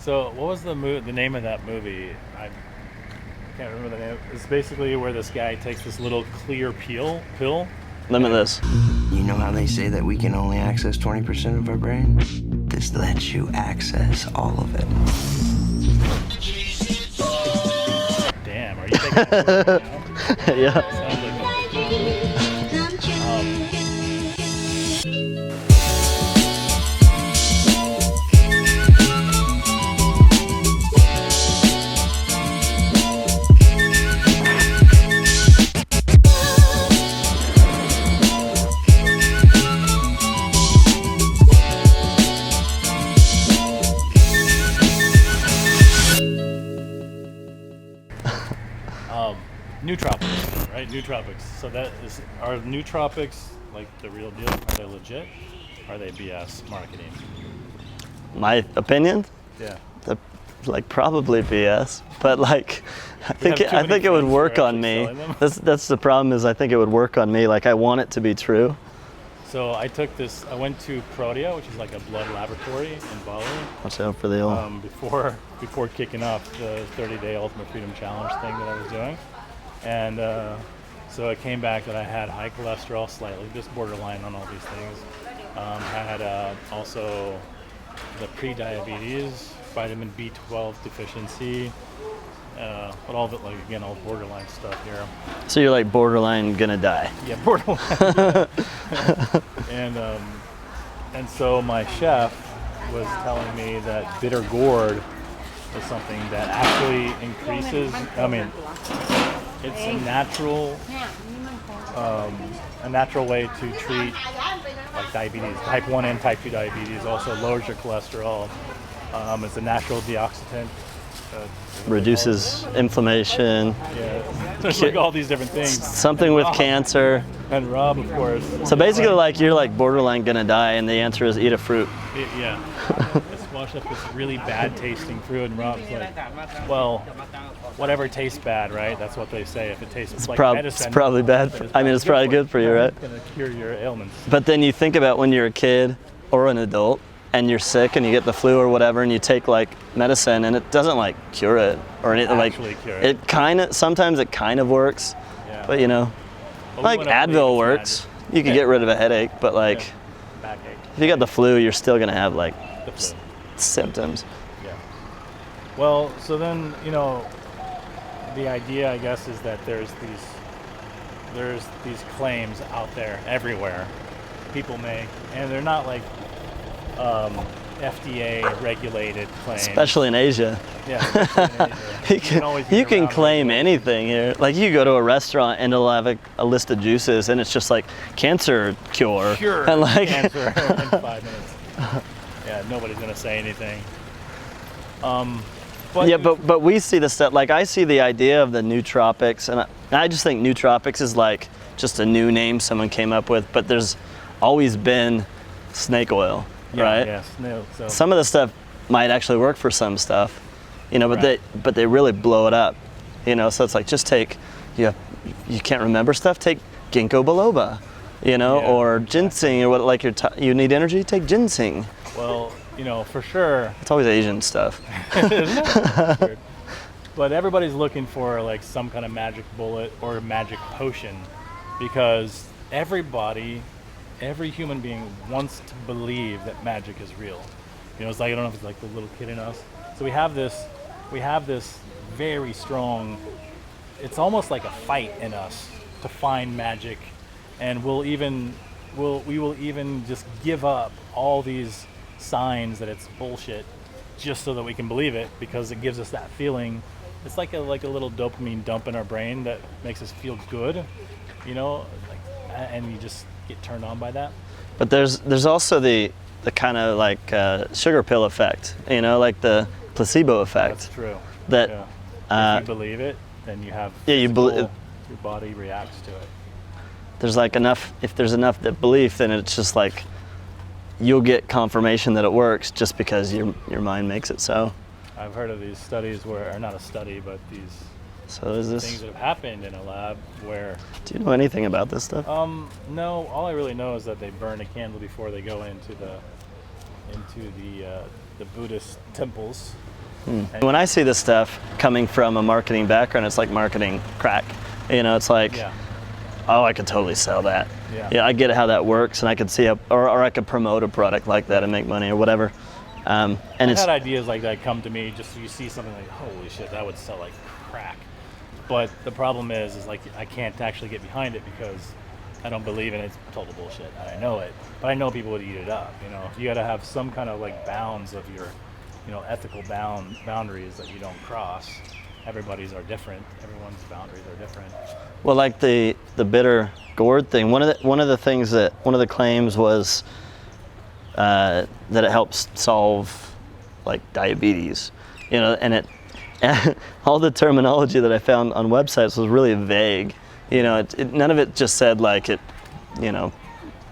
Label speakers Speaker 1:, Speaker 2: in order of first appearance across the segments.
Speaker 1: So what was the name of that movie? I can't remember the name. It's basically where this guy takes this little clear pill.
Speaker 2: Limitless.
Speaker 3: You know how they say that we can only access 20% of our brain? This lets you access all of it.
Speaker 1: Damn, are you taking it now?
Speaker 2: Yeah.
Speaker 1: Sounds like Nootropics, right? Nootropics. So are nootropics like the real deal? Are they legit? Are they BS marketing?
Speaker 2: My opinion?
Speaker 1: Yeah.
Speaker 2: Like probably BS, but like I think it would work on me. That's the problem, is I think it would work on me. Like I want it to be true.
Speaker 1: So I went to Protea, which is like a blood laboratory in Bali.
Speaker 2: Watch out for the old.
Speaker 1: Before kicking off the 30-day Ultimate Freedom Challenge thing that I was doing. And so it came back that I had high cholesterol, slightly, just borderline on all these things. I had also the pre-diabetes, vitamin B12 deficiency, but all of it, like, again, all borderline stuff here.
Speaker 2: So you're like borderline gonna die.
Speaker 1: Yeah, borderline. And so my chef was telling me that bitter gourd is something that actually increases, it's a natural way to treat like diabetes, type 1 and type 2 diabetes. Also lowers your cholesterol. It's a natural deoxidant.
Speaker 2: Reduces inflammation.
Speaker 1: Yeah, there's like all these different things.
Speaker 2: Something with cancer.
Speaker 1: And Rob, of course.
Speaker 2: So basically, like you're like borderline gonna die, and the answer is eat a fruit.
Speaker 1: Yeah. I squashed up this really bad tasting fruit, and Rob's like, well, whatever tastes bad, right? That's what they say. If it tastes like medicine,
Speaker 2: it's probably bad. It's probably good for you, right?
Speaker 1: It's gonna cure your ailments.
Speaker 2: But then you think about when you're a kid or an adult, and you're sick and you get the flu or whatever, and you take like medicine, and it doesn't like cure it or anything. Like
Speaker 1: cure it.
Speaker 2: Sometimes it kind of works,
Speaker 1: yeah.
Speaker 2: But you know, like Advil works. You can get rid of a headache, but like
Speaker 1: backache.
Speaker 2: If you got the flu, you're still gonna have like symptoms.
Speaker 1: Yeah. Well, so then the idea, I guess, is that there's these claims out there everywhere people make, and they're not like FDA regulated claims.
Speaker 2: Especially in Asia.
Speaker 1: Yeah.
Speaker 2: You can claim anything here. Like you go to a restaurant and it'll have a list of juices, and it's just like cancer cure.
Speaker 1: Sure.
Speaker 2: And like
Speaker 1: cancer in 5 minutes. Yeah, nobody's gonna say anything.
Speaker 2: But we see the stuff. Like I see the idea of the nootropics, and I just think nootropics is like just a new name someone came up with. But there's always been snake oil. Right.
Speaker 1: Yeah. So.
Speaker 2: Some of the stuff might actually work for some stuff, but they really blow it up, So it's like just take, you can't remember stuff. Take ginkgo biloba, or ginseng, or what. Like you need energy. Take ginseng.
Speaker 1: Well, for sure.
Speaker 2: It's always Asian stuff.
Speaker 1: But everybody's looking for like some kind of magic bullet or magic potion, because every human being wants to believe that magic is real. It's like, I don't know if it's like the little kid in us. So we have this very strong, it's almost like a fight in us to find magic, and we will even just give up all these signs that it's bullshit just so that we can believe it, because it gives us that feeling. It's like a little dopamine dump in our brain that makes us feel good, and you just get turned on by that.
Speaker 2: But there's also the kind of like sugar pill effect, like the placebo effect.
Speaker 1: That's true.
Speaker 2: That
Speaker 1: if you believe it, then you have your body reacts to it.
Speaker 2: There's like if there's enough that belief, then it's just like you'll get confirmation that it works just because your mind makes it so.
Speaker 1: I've heard of these studies or not a study, but these things that have happened in a lab where...
Speaker 2: Do you know anything about this stuff?
Speaker 1: No, all I really know is that they burn a candle before they go into the Buddhist temples,
Speaker 2: When I see this stuff coming from a marketing background, it's like marketing crack. It's like, oh, I could totally sell that. Yeah, I get how that works, and I could see or I could promote a product like that and make money or whatever. And
Speaker 1: I've had ideas like that come to me, just so you see something like, holy shit, that would sell like crack. But the problem is like I can't actually get behind it because I don't believe in it. It's total bullshit. I know it, but I know people would eat it up. You got to have some kind of like bounds of your, ethical boundaries that you don't cross. Everybody's are different. Everyone's boundaries are different.
Speaker 2: Well, like the bitter gourd thing. One of the things that one of the claims was that it helps solve like diabetes. And it all the terminology that I found on websites was really vague. None of it just said like it,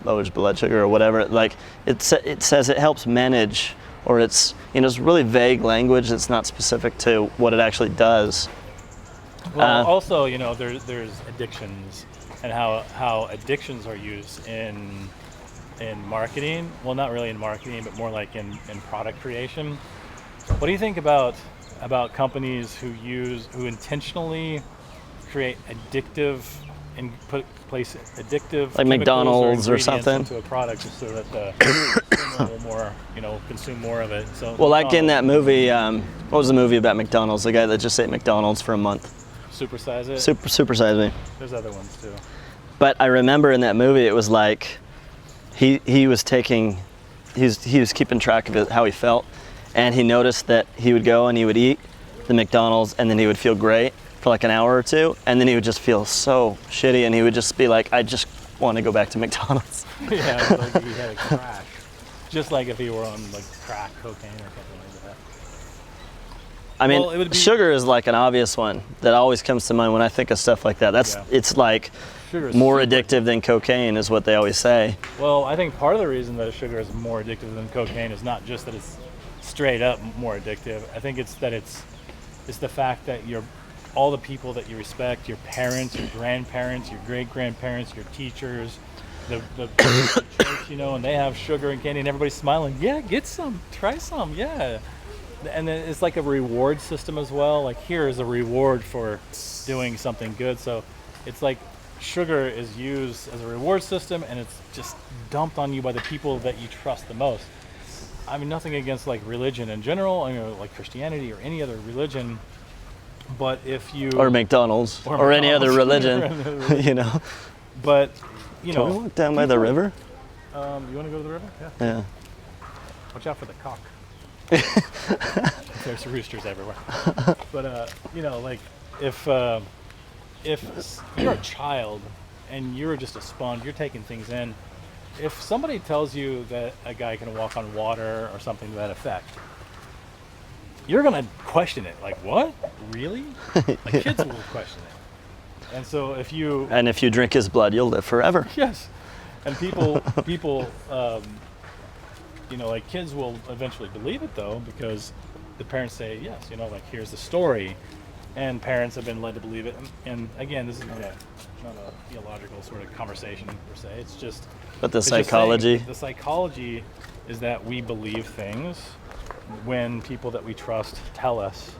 Speaker 2: lowers blood sugar or whatever. Like it says it helps manage, or it's really vague language that's not specific to what it actually does.
Speaker 1: Well, also, there's addictions and how addictions are used in marketing. Well, not really in marketing, but more like in product creation. What do you think about companies who intentionally create addictive and place addictive
Speaker 2: like McDonald's or something
Speaker 1: into a product just so that the consumer will more, consume more of it? So
Speaker 2: well, like in that movie, what was the movie about McDonald's? The guy that just ate McDonald's for a month.
Speaker 1: Supersize It.
Speaker 2: Supersize Me.
Speaker 1: There's other ones too.
Speaker 2: But I remember in that movie, it was like he was keeping track of how he felt, and he noticed that he would go and he would eat the McDonald's, and then he would feel great for like an hour or two, and then he would just feel so shitty, and he would just be like, I just want to go back to McDonald's.
Speaker 1: Yeah, it's like he had a crash. Just like if he were on like crack cocaine or something like that.
Speaker 2: I mean, sugar is like an obvious one that always comes to mind when I think of stuff like that. It's like more addictive than cocaine is what they always say.
Speaker 1: Well, I think part of the reason that sugar is more addictive than cocaine is not just that it's straight up more addictive. I think it's that it's the fact that all the people that you respect, your parents, your grandparents, your great-grandparents, your teachers, the church, and they have sugar and candy and everybody's smiling. Yeah, get some, try some, yeah. And then it's like a reward system as well. Like, here is a reward for doing something good. So it's like sugar is used as a reward system, and it's just dumped on you by the people that you trust the most. I mean, nothing against like religion in general, like Christianity or any other religion. But if you
Speaker 2: or McDonald's or any other religion,
Speaker 1: But
Speaker 2: Can we walk down by the river?
Speaker 1: You want to go to the river?
Speaker 2: Yeah.
Speaker 1: Watch out for the cock. There's roosters everywhere. But like if you're a child and you're just a sponge, you're taking things in. If somebody tells you that a guy can walk on water or something to that effect, you're gonna question it. Like, what? Really? Like, kids will question it. And so if you
Speaker 2: drink his blood, you'll live forever.
Speaker 1: Yes. And people, like kids will eventually believe it though, because the parents say, yes, like here's the story, and parents have been led to believe it. And again, this is not a theological sort of conversation per se. It's just.
Speaker 2: But the psychology.
Speaker 1: The psychology is that we believe things when people that we trust tell us.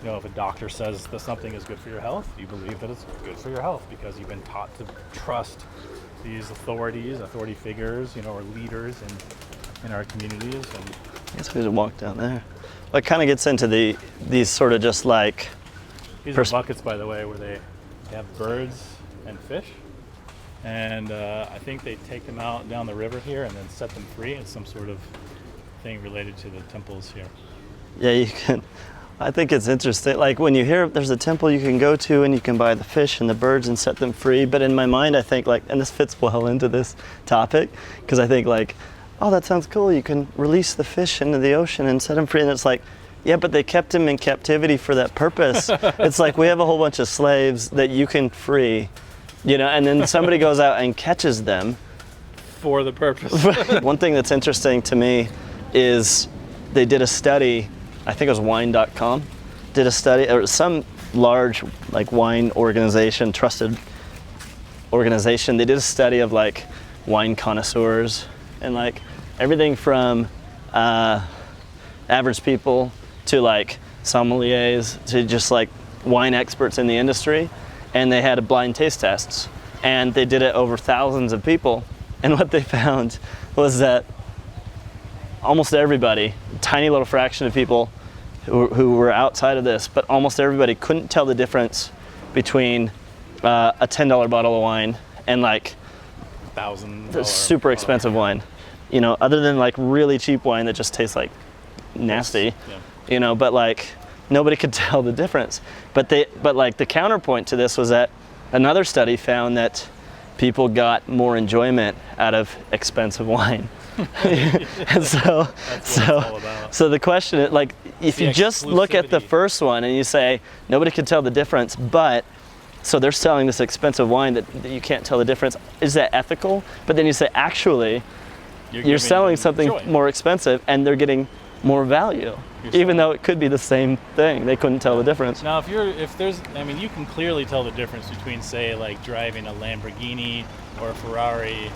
Speaker 1: If a doctor says that something is good for your health, you believe that it's good for your health because you've been taught to trust these authority figures, or leaders in our communities. And
Speaker 2: I guess we should walk down there. Well, it kind of gets into these sort of just like.
Speaker 1: These are buckets, by the way, where they have birds and fish, and I think they take them out down the river here and then set them free. It's some sort of thing related to the temples here.
Speaker 2: Yeah, you can. I think it's interesting. Like when you hear there's a temple you can go to and you can buy the fish and the birds and set them free. But in my mind, I think and this fits well into this topic, because I think oh, that sounds cool. You can release the fish into the ocean and set them free. And it's like, yeah, but they kept him in captivity for that purpose. It's like we have a whole bunch of slaves that you can free, and then somebody goes out and catches them.
Speaker 1: For the purpose.
Speaker 2: One thing that's interesting to me is they did a study, I think it was wine.com, did a study, or some large wine organization, trusted organization, they did a study of wine connoisseurs and everything from average people to sommeliers to just like wine experts in the industry, and they had blind taste tests, and they did it over thousands of people, and what they found was that almost everybody, tiny little fraction of people who were outside of this, but almost everybody couldn't tell the difference between a $10 bottle of wine and like
Speaker 1: $1,000
Speaker 2: super expensive wine, you know, other than like really cheap wine that just tastes like nasty, you know, but like nobody could tell the difference. But like the counterpoint to this was that another study found that people got more enjoyment out of expensive wine. And so the question is, like, if you just look at the first one and you say nobody could tell the difference, but so they're selling this expensive wine that you can't tell the difference, is that ethical? But then you say actually you're selling something more expensive and they're getting more value, even though it could be the same thing. They couldn't tell the difference.
Speaker 1: Now, I mean, you can clearly tell the difference between, say, like driving a Lamborghini or a Ferrari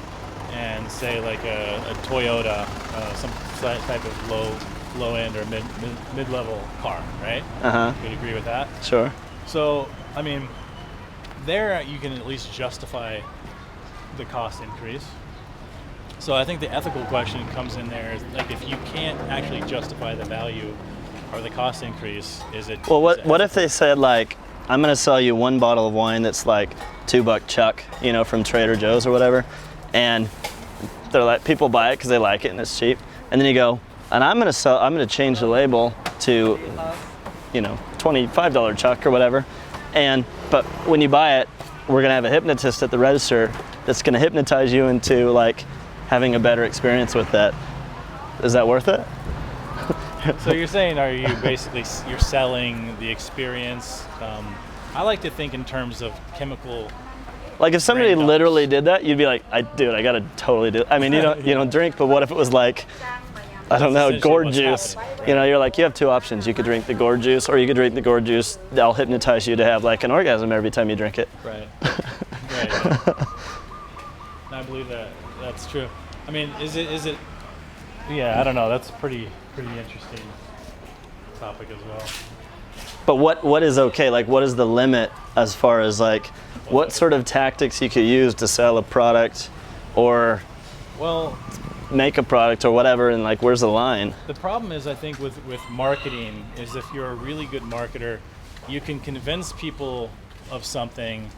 Speaker 1: and say like a Toyota, some type of low end or mid-level car, right? You'd agree with that?
Speaker 2: Sure.
Speaker 1: So, I mean, there you can at least justify the cost increase. So I think the ethical question comes in there is, like, if you can't actually justify the value or the cost increase, is it?
Speaker 2: Well, what if they said, like, I'm going to sell you one bottle of wine that's like $2 chuck, you know, from Trader Joe's or whatever, and they're like, people buy it because they like it and it's cheap, and then you go, and I'm going to change the label to, you know, $25 chuck or whatever, but when you buy it, we're going to have a hypnotist at the register that's going to hypnotize you into like having a better experience with that. Is that worth it?
Speaker 1: So you're saying, are you basically, you're selling the experience? I like to think in terms of chemical.
Speaker 2: Like if somebody literally did that, you'd be like, dude, I gotta totally do it. I mean, you don't drink, but what if it was like, I don't know, Gourd juice? You know, you're like, you have two options. You could drink the Gourd juice, or you could drink the Gourd juice. They'll hypnotize you to have like an orgasm every time you drink it.
Speaker 1: Right. Right. I believe that's true. I mean, is it? Yeah, I don't know. That's pretty interesting topic as well.
Speaker 2: But what is okay? Like, what is the limit as far as like what sort of tactics you could use to sell a product or make a product or whatever, and like where's the line?
Speaker 1: The problem is, I think, with marketing is if you're a really good marketer, you can convince people of something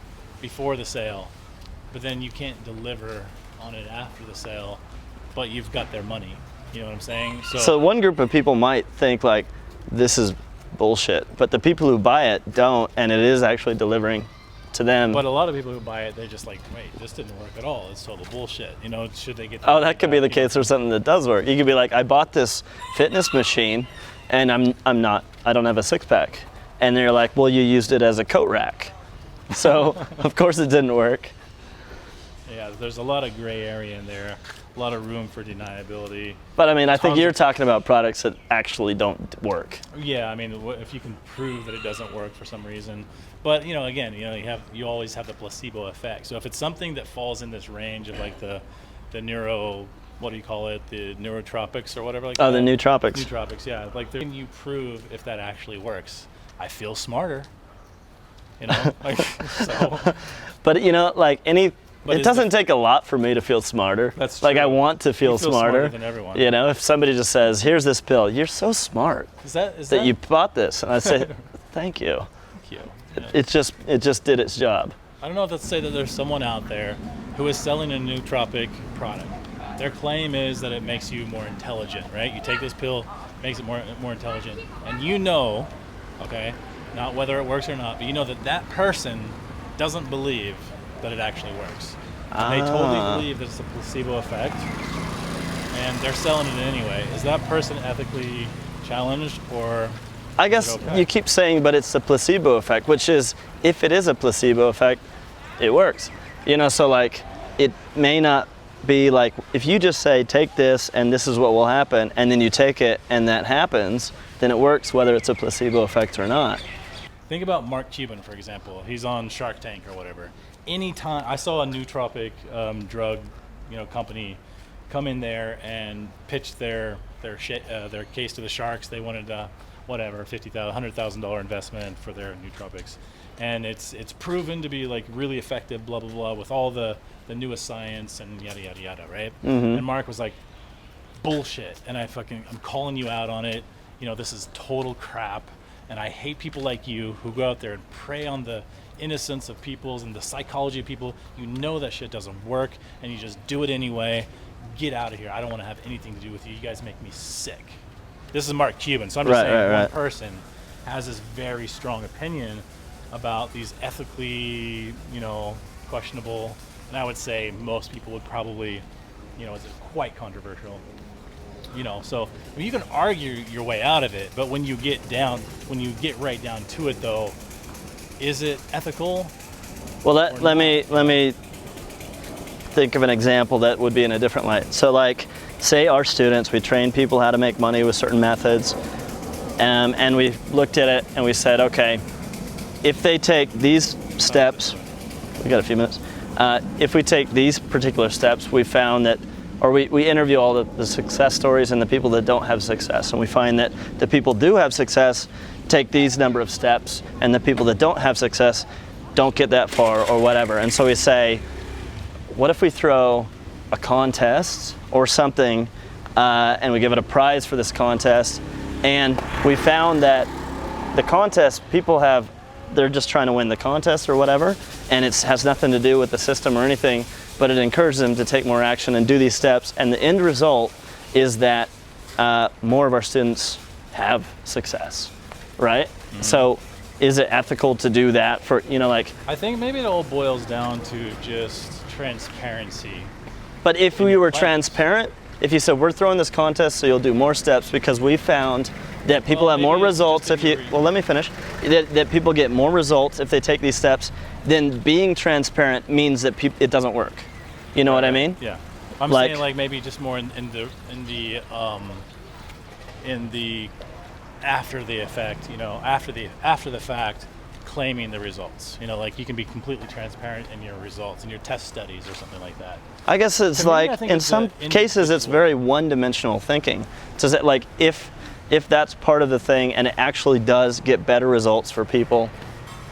Speaker 1: before the sale, but then you can't deliver on it after the sale, but you've got their money. You know what I'm saying?
Speaker 2: So one group of people might think like this is bullshit, but the people who buy it don't, and it is actually delivering to them.
Speaker 1: But a lot of people who buy it, they're just like, wait, this didn't work at all. It's total bullshit. You know, should they get?
Speaker 2: That could be the case for something that does work. You could be like, I bought this fitness machine, and I don't have a six pack, and they're like, well, you used it as a coat rack, so of course it didn't work.
Speaker 1: Yeah, there's a lot of gray area in there. A lot of room for deniability.
Speaker 2: But I mean, I think you're talking about products that actually don't work.
Speaker 1: Yeah, I mean, if you can prove that it doesn't work for some reason. But, you know, again, you always have the placebo effect. So if it's something that falls in this range of like the what do you call it? The nootropics or whatever like that.
Speaker 2: Oh, the nootropics.
Speaker 1: Nootropics, yeah. Like, can you prove if that actually works? I feel smarter. You know, like, so.
Speaker 2: But, you know, like it doesn't take a lot for me to feel smarter.
Speaker 1: That's true.
Speaker 2: Like, I want to feel smarter
Speaker 1: than everyone.
Speaker 2: You know, if somebody just says, here's this pill, you're so smart that you bought this. And I say, thank you.
Speaker 1: Thank you. Yeah.
Speaker 2: It just did its job.
Speaker 1: I don't know if that's to say that there's someone out there who is selling a nootropic product. Their claim is that it makes you more intelligent, right? You take this pill, makes it more intelligent. And you know, okay, not whether it works or not, but you know that person doesn't believe that it actually works. They totally believe that it's a placebo effect, and they're selling it anyway. Is that person ethically challenged, or?
Speaker 2: I guess you keep saying, but it's the placebo effect, which is, if it is a placebo effect, it works. You know, so like, it may not be like, if you just say, take this and this is what will happen, and then you take it and that happens, then it works whether it's a placebo effect or not.
Speaker 1: Think about Mark Cuban, for example. He's on Shark Tank or whatever. Anytime I saw a nootropic drug, company come in there and pitch their case to the sharks, they wanted whatever, $100,000 investment for their nootropics, and it's proven to be like really effective, blah blah blah, with all the newest science and yada yada yada, right? And Mark was like, bullshit, and I'm calling you out on it. You know, this is total crap, and I hate people like you who go out there and prey on the innocence of people and the psychology of people. You know that shit doesn't work, and you just do it anyway. Get out of here. I don't want to have anything to do with you. You guys make me sick. This is Mark Cuban, so I'm just saying one person has this very strong opinion about these ethically, you know, questionable, and I would say most people would probably, you know, it's quite controversial. You know, so I mean, you can argue your way out of it, but when you get right down to it, though, is it ethical?
Speaker 2: Well, let me think of an example that would be in a different light. So, like, say our students, we train people how to make money with certain methods, and we looked at it and we said, okay, if they take these steps, we got a few minutes. If we take these particular steps, we found that, or we interview all the success stories and the people that don't have success, and we find that the people do have success take these number of steps, and the people that don't have success don't get that far or whatever. And so we say, what if we throw a contest or something, and we give it a prize for this contest? And we found that the contest, they're just trying to win the contest or whatever, and it has nothing to do with the system or anything, but it encourages them to take more action and do these steps. And the end result is that more of our students have success, right? So is it ethical to do that for, you know, like...
Speaker 1: I think maybe it all boils down to just transparency.
Speaker 2: But if we were transparent, if you said, we're throwing this contest so you'll do more steps because we found that people have more results if you, well, let me finish, that people get more results if they take these steps, then being transparent means that it doesn't work. You know what I mean?
Speaker 1: Yeah. I'm saying like maybe just more in the after the effect, you know, after the fact, claiming the results. You know, like you can be completely transparent in your results, in your test studies or something like that.
Speaker 2: I guess it's like, in some cases it's very one-dimensional thinking. So that, like, if that's part of the thing and it actually does get better results for people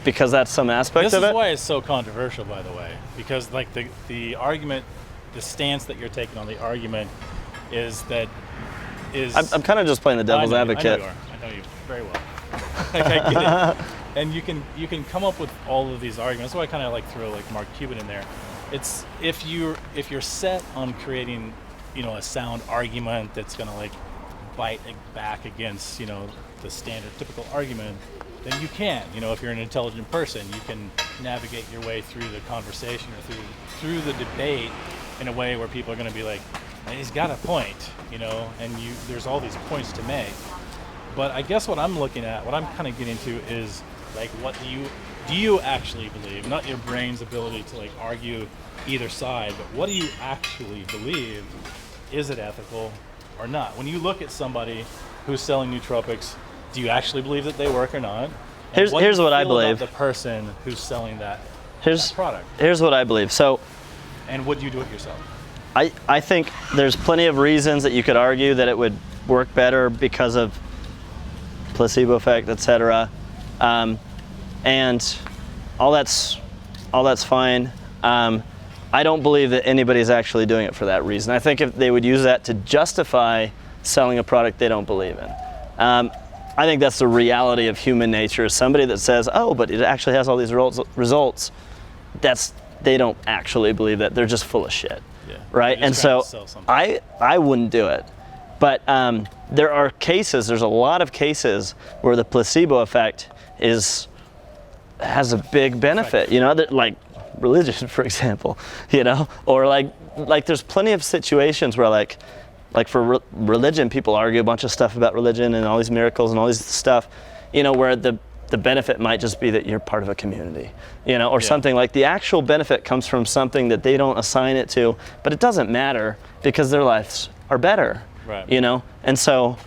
Speaker 2: because that's some aspect of it.
Speaker 1: This is why it's so controversial, by the way, because like the argument, the stance that you're taking on the argument is. I'm
Speaker 2: kind of just playing the devil's advocate.
Speaker 1: I know you very well. Like, I get it. And you can come up with all of these arguments. So I kind of like throw like Mark Cuban in there. It's if you're set on creating, you know, a sound argument that's gonna like bite back against, you know, the standard typical argument, then you can. You know, if you're an intelligent person, you can navigate your way through the conversation or through the debate in a way where people are going to be like, he's got a point, you know, and there's all these points to make. But I guess what I'm looking at, what I'm kind of getting to is like, what do you actually believe? Not your brain's ability to like argue either side, but what do you actually believe? Is it ethical or not? When you look at somebody who's selling nootropics, do you actually believe that they work or not?
Speaker 2: Here's what I believe.
Speaker 1: The person who's selling that product.
Speaker 2: Here's what I believe. So,
Speaker 1: and would you do it yourself?
Speaker 2: I think there's plenty of reasons that you could argue that it would work better because of placebo effect, etc. And all that's fine. I don't believe that anybody's actually doing it for that reason. I think if they would use that to justify selling a product they don't believe in. I think that's the reality of human nature. Somebody that says, oh, but it actually has all these results, they don't actually believe that. They're just full of shit.
Speaker 1: Yeah,
Speaker 2: right? And so I wouldn't do it. But there are cases, there's a lot of cases where the placebo effect has a big benefit, you know, like religion, for example, you know, or like there's plenty of situations where like for religion, people argue a bunch of stuff about religion and all these miracles and all this stuff, you know, where the benefit might just be that you're part of a community, you know, or something. Like the actual benefit comes from something that they don't assign it to, but it doesn't matter because their lives are better,
Speaker 1: right?
Speaker 2: You know, and so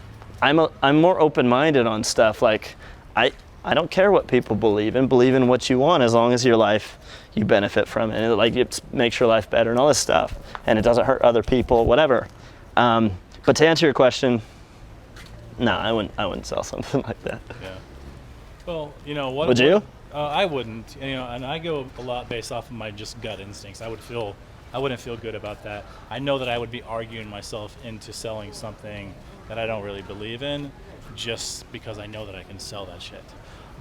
Speaker 2: I'm more open-minded on stuff. Like I don't care what people believe in what you want as long as your life, you benefit from it, and it makes your life better and all this stuff, and it doesn't hurt other people, whatever. But to answer your question, No, I wouldn't sell something like that.
Speaker 1: Yeah. Well, you know what?
Speaker 2: Would you?
Speaker 1: I wouldn't. You know, and I go a lot based off of my just gut instincts. I wouldn't feel good about that. I know that I would be arguing myself into selling something that I don't really believe in, just because I know that I can sell that shit.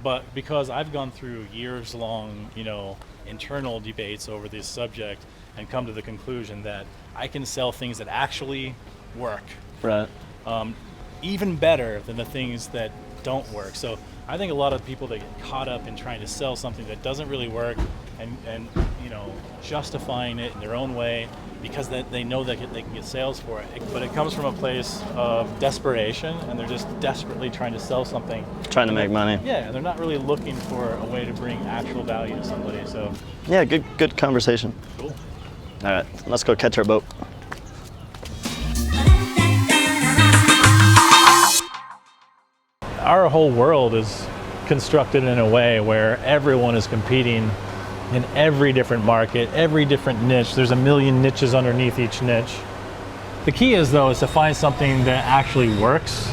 Speaker 1: But because I've gone through years-long, you know, internal debates over this subject and come to the conclusion that I can sell things that actually work.
Speaker 2: Right.
Speaker 1: Even better than the things that don't work. So I think a lot of people that get caught up in trying to sell something that doesn't really work and you know, justifying it in their own way because they know that they can get sales for it. But it comes from a place of desperation, and they're just desperately trying to sell something.
Speaker 2: Trying to make money.
Speaker 1: Yeah, they're not really looking for a way to bring actual value to somebody. So
Speaker 2: Yeah, good conversation.
Speaker 1: cool.
Speaker 2: All right, let's go catch our boat.
Speaker 1: Our whole world is constructed in a way where everyone is competing in every different market, every different niche. There's a million niches underneath each niche. The key is, though, is to find something that actually works